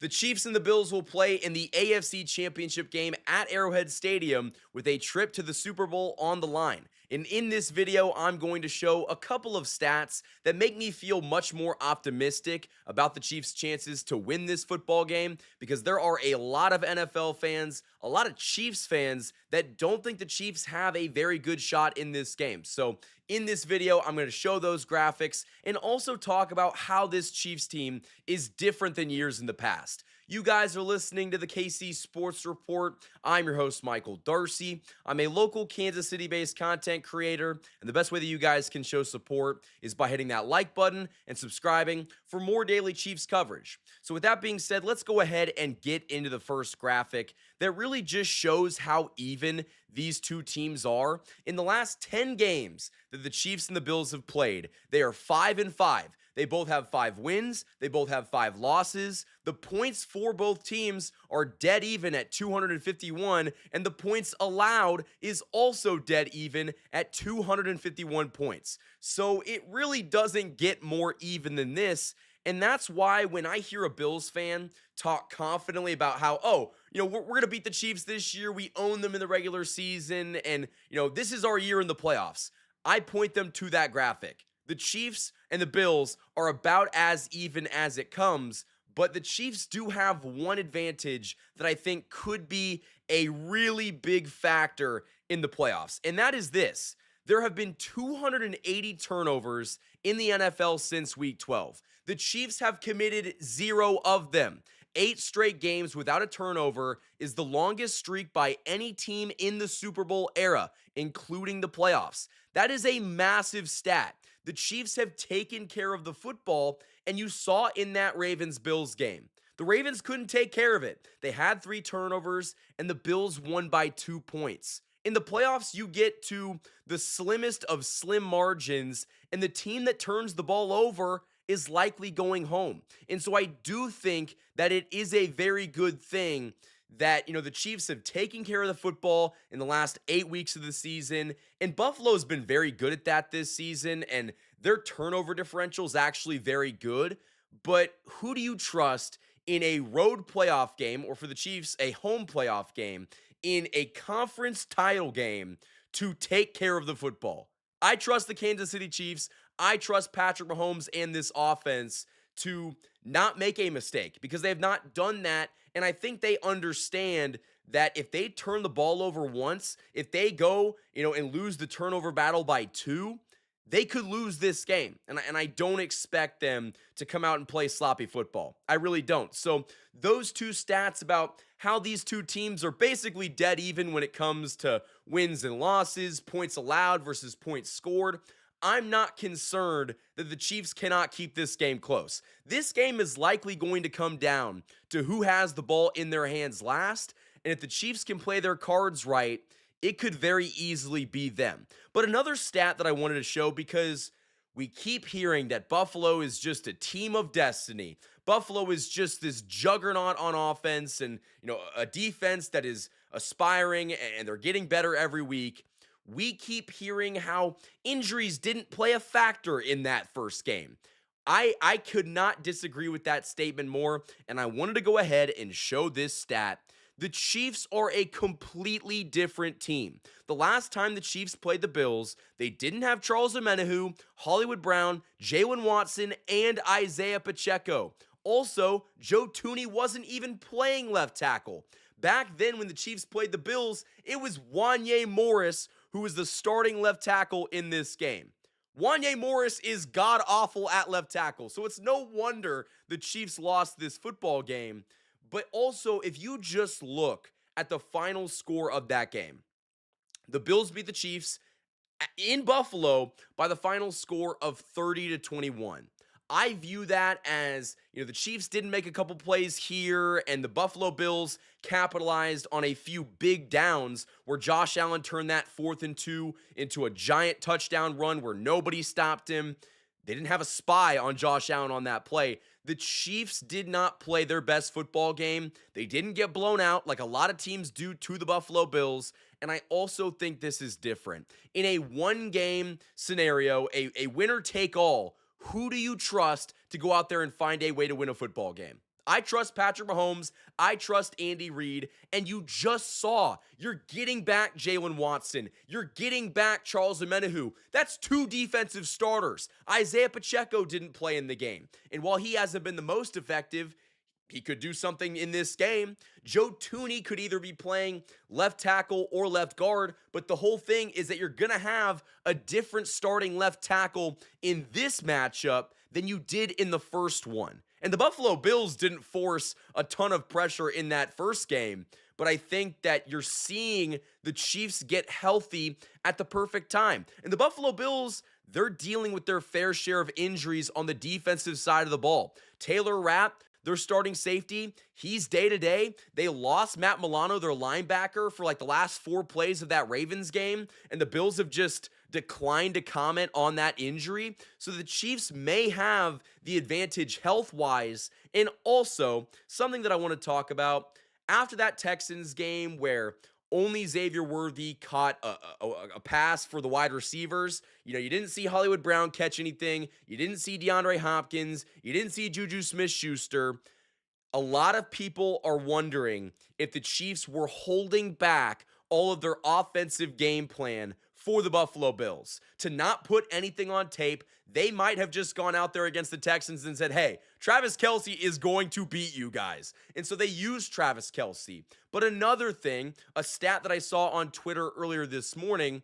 The Chiefs and the Bills will play in the AFC Championship game at Arrowhead Stadium with a trip to the Super Bowl on the line. And in this video, I'm going to show a couple of stats that make me feel much more optimistic about the Chiefs' chances to win this football game because there are a lot of NFL fans, a lot of Chiefs fans that don't think the Chiefs have a very good shot in this game. So in this video, I'm going to show those graphics and also talk about how this Chiefs team is different than years in the past. You guys are listening to the KC Sports Report. I'm your host, Michael Darcy. I'm a local Kansas City-based content creator, and the best way that you guys can show support is by hitting that like button and subscribing for more daily Chiefs coverage. So with that being said, let's go ahead and get into the first graphic that really just shows how even these two teams are. In the last 10 games that the Chiefs and the Bills have played, they are 5-5. They both have 5 wins. They both have 5 losses. The points for both teams are dead even at 251, and the points allowed is also dead even at 251 points. So it really doesn't get more even than this. And that's why when I hear a Bills fan talk confidently about how, we're going to beat the Chiefs this year, we own them in the regular season, and, this is our year in the playoffs, I point them to that graphic. The Chiefs and the Bills are about as even as it comes, but the Chiefs do have one advantage that I think could be a really big factor in the playoffs, and that is this. There have been 280 turnovers in the NFL since Week 12. The Chiefs have committed 0 of them. 8 straight games without a turnover is the longest streak by any team in the Super Bowl era, including the playoffs. That is a massive stat. The Chiefs have taken care of the football, and you saw in that Ravens-Bills game. The Ravens couldn't take care of it. They had 3 turnovers, and the Bills won by 2 points. In the playoffs, you get to the slimmest of slim margins, and the team that turns the ball over is likely going home. And so I do think that it is a very good thing that, the Chiefs have taken care of the football in the last 8 weeks of the season, and Buffalo's been very good at that this season, and their turnover differential is actually very good. But who do you trust in a road playoff game, or for the Chiefs, a home playoff game, in a conference title game to take care of the football? I trust the Kansas City Chiefs. I trust Patrick Mahomes and this offense to not make a mistake because they have not done that. And I think they understand that if they turn the ball over once, if they go, and lose the turnover battle by 2, they could lose this game. And I don't expect them to come out and play sloppy football. I really don't. So those two stats about how these two teams are basically dead even when it comes to wins and losses, points allowed versus points scored, I'm not concerned that the Chiefs cannot keep this game close. This game is likely going to come down to who has the ball in their hands last, and if the Chiefs can play their cards right, it could very easily be them. But another stat that I wanted to show, because we keep hearing that Buffalo is just a team of destiny. Buffalo is just this juggernaut on offense and, a defense that is aspiring and they're getting better every week. We keep hearing how injuries didn't play a factor in that first game. I could not disagree with that statement more, and I wanted to go ahead and show this stat. The Chiefs are a completely different team. The last time the Chiefs played the Bills, they didn't have Charles Omenihu, Hollywood Brown, Jalen Watson, and Isaiah Pacheco. Also, Joe Tooney wasn't even playing left tackle. Back then, when the Chiefs played the Bills, it was Wanye Morris who was the starting left tackle in this game. Wanye Morris is god-awful at left tackle, so it's no wonder the Chiefs lost this football game. But also, if you just look at the final score of that game, the Bills beat the Chiefs in Buffalo by the final score of 30-21. I view that as, the Chiefs didn't make a couple plays here, and the Buffalo Bills capitalized on a few big downs where Josh Allen turned that 4th and 2 into a giant touchdown run where nobody stopped him. They didn't have a spy on Josh Allen on that play. The Chiefs did not play their best football game. They didn't get blown out like a lot of teams do to the Buffalo Bills. And I also think this is different. In a one-game scenario, a winner-take-all, who do you trust to go out there and find a way to win a football game? I trust Patrick Mahomes. I trust Andy Reid. And you just saw you're getting back Jalen Watson. You're getting back Charles Omenihu. That's 2 defensive starters. Isaiah Pacheco didn't play in the game. And while he hasn't been the most effective, he could do something in this game. Joe Tooney could either be playing left tackle or left guard, but the whole thing is that you're going to have a different starting left tackle in this matchup than you did in the first one. And the Buffalo Bills didn't force a ton of pressure in that first game, but I think that you're seeing the Chiefs get healthy at the perfect time. And the Buffalo Bills, they're dealing with their fair share of injuries on the defensive side of the ball. Taylor Rapp, their starting safety, he's day-to-day. They lost Matt Milano, their linebacker, for like the last 4 plays of that Ravens game, and the Bills have just declined to comment on that injury. So the Chiefs may have the advantage health-wise. And also, something that I want to talk about, after that Texans game where only Xavier Worthy caught a pass for the wide receivers. You know, you didn't see Hollywood Brown catch anything. You didn't see DeAndre Hopkins. You didn't see Juju Smith-Schuster. A lot of people are wondering if the Chiefs were holding back all of their offensive game plan for the Buffalo Bills to not put anything on tape. They might have just gone out there against the Texans and said, hey, Travis Kelce is going to beat you guys. And so they used Travis Kelce. But another thing, a stat that I saw on Twitter earlier this morning,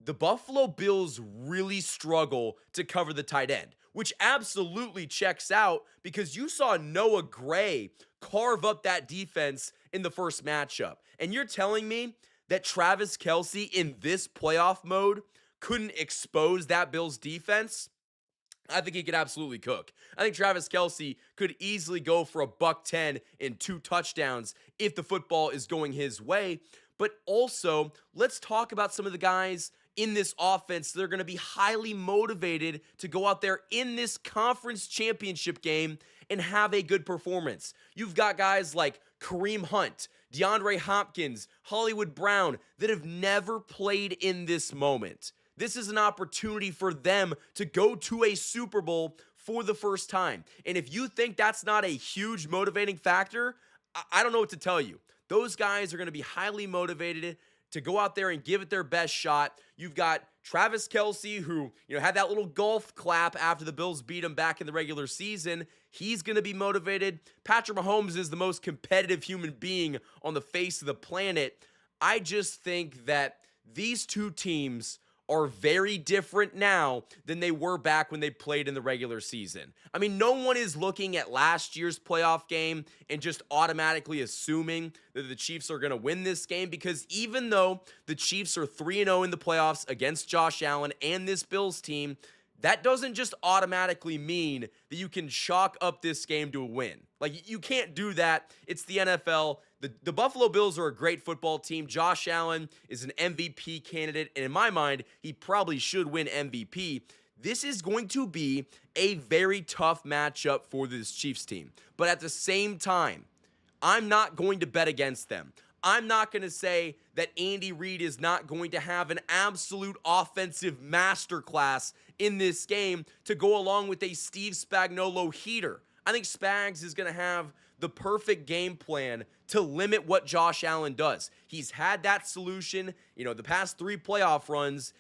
the Buffalo Bills really struggle to cover the tight end, which absolutely checks out because you saw Noah Gray carve up that defense in the first matchup. And you're telling me that Travis Kelce in this playoff mode couldn't expose that Bills defense? I think he could absolutely cook. I think Travis Kelce could easily go for $110 and 2 touchdowns if the football is going his way. But also, let's talk about some of the guys in this offense that are going to be highly motivated to go out there in this conference championship game and have a good performance. You've got guys like Kareem Hunt, DeAndre Hopkins, Hollywood Brown that have never played in this moment. This is an opportunity for them to go to a Super Bowl for the first time. And if you think that's not a huge motivating factor, I don't know what to tell you. Those guys are going to be highly motivated to go out there and give it their best shot. You've got Travis Kelce, who had that little golf clap after the Bills beat him back in the regular season. He's going to be motivated. Patrick Mahomes is the most competitive human being on the face of the planet. I just think that these two teams are very different now than they were back when they played in the regular season. I mean, no one is looking at last year's playoff game and just automatically assuming that the Chiefs are going to win this game, because even though the Chiefs are 3-0 in the playoffs against Josh Allen and this Bills team, that doesn't just automatically mean that you can chalk up this game to a win. Like, you can't do that. It's the NFL. The Buffalo Bills are a great football team. Josh Allen is an MVP candidate, and in my mind, he probably should win MVP. This is going to be a very tough matchup for this Chiefs team. But at the same time, I'm not going to bet against them. I'm not going to say that Andy Reid is not going to have an absolute offensive masterclass in this game to go along with a Steve Spagnuolo heater. I think Spags is going to have the perfect game plan to limit what Josh Allen does. He's had that solution, the past 3 playoff runs.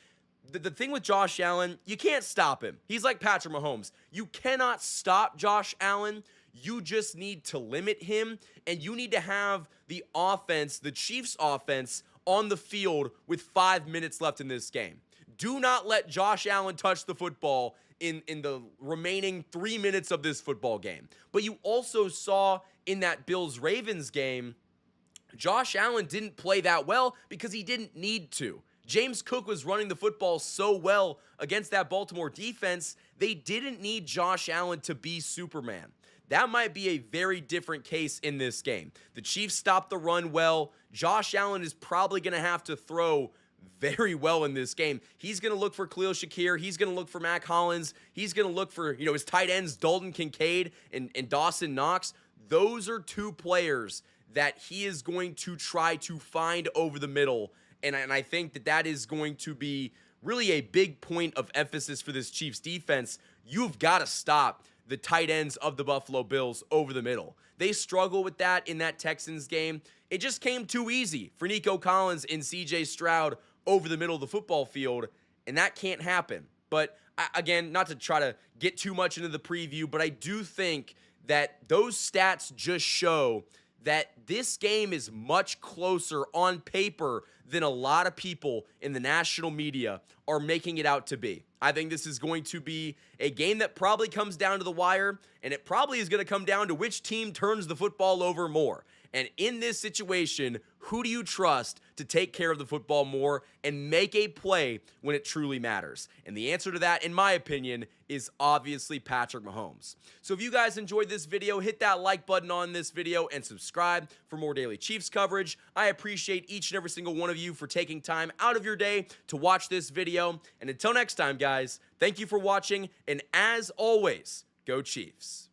The thing with Josh Allen, you can't stop him. He's like Patrick Mahomes. You cannot stop Josh Allen. You just need to limit him, and you need to have the offense, the Chiefs' offense, on the field with 5 minutes left in this game. Do not let Josh Allen touch the football in the remaining 3 minutes of this football game. But you also saw in that Bills-Ravens game, Josh Allen didn't play that well because he didn't need to. James Cook was running the football so well against that Baltimore defense, they didn't need Josh Allen to be Superman. That might be a very different case in this game. The Chiefs stopped the run well. Josh Allen is probably going to have to throw very well in this game. He's going to look for Khalil Shakir. He's going to look for Mac Hollins. He's going to look for, his tight ends, Dalton Kincaid and Dawson Knox. Those are 2 players that he is going to try to find over the middle. And I think that is going to be really a big point of emphasis for this Chiefs defense. You've got to stop the tight ends of the Buffalo Bills over the middle. They struggle with that in that Texans game. It just came too easy for Nico Collins and CJ Stroud over the middle of the football field, and that can't happen. But again, not to try to get too much into the preview, but I do think that those stats just show that this game is much closer on paper than a lot of people in the national media are making it out to be. I think this is going to be a game that probably comes down to the wire, and it probably is going to come down to which team turns the football over more. And in this situation, who do you trust to take care of the football more and make a play when it truly matters? And the answer to that, in my opinion, is obviously Patrick Mahomes. So if you guys enjoyed this video, hit that like button on this video and subscribe for more daily Chiefs coverage. I appreciate each and every single one of you for taking time out of your day to watch this video. And until next time, guys, thank you for watching. And as always, go Chiefs.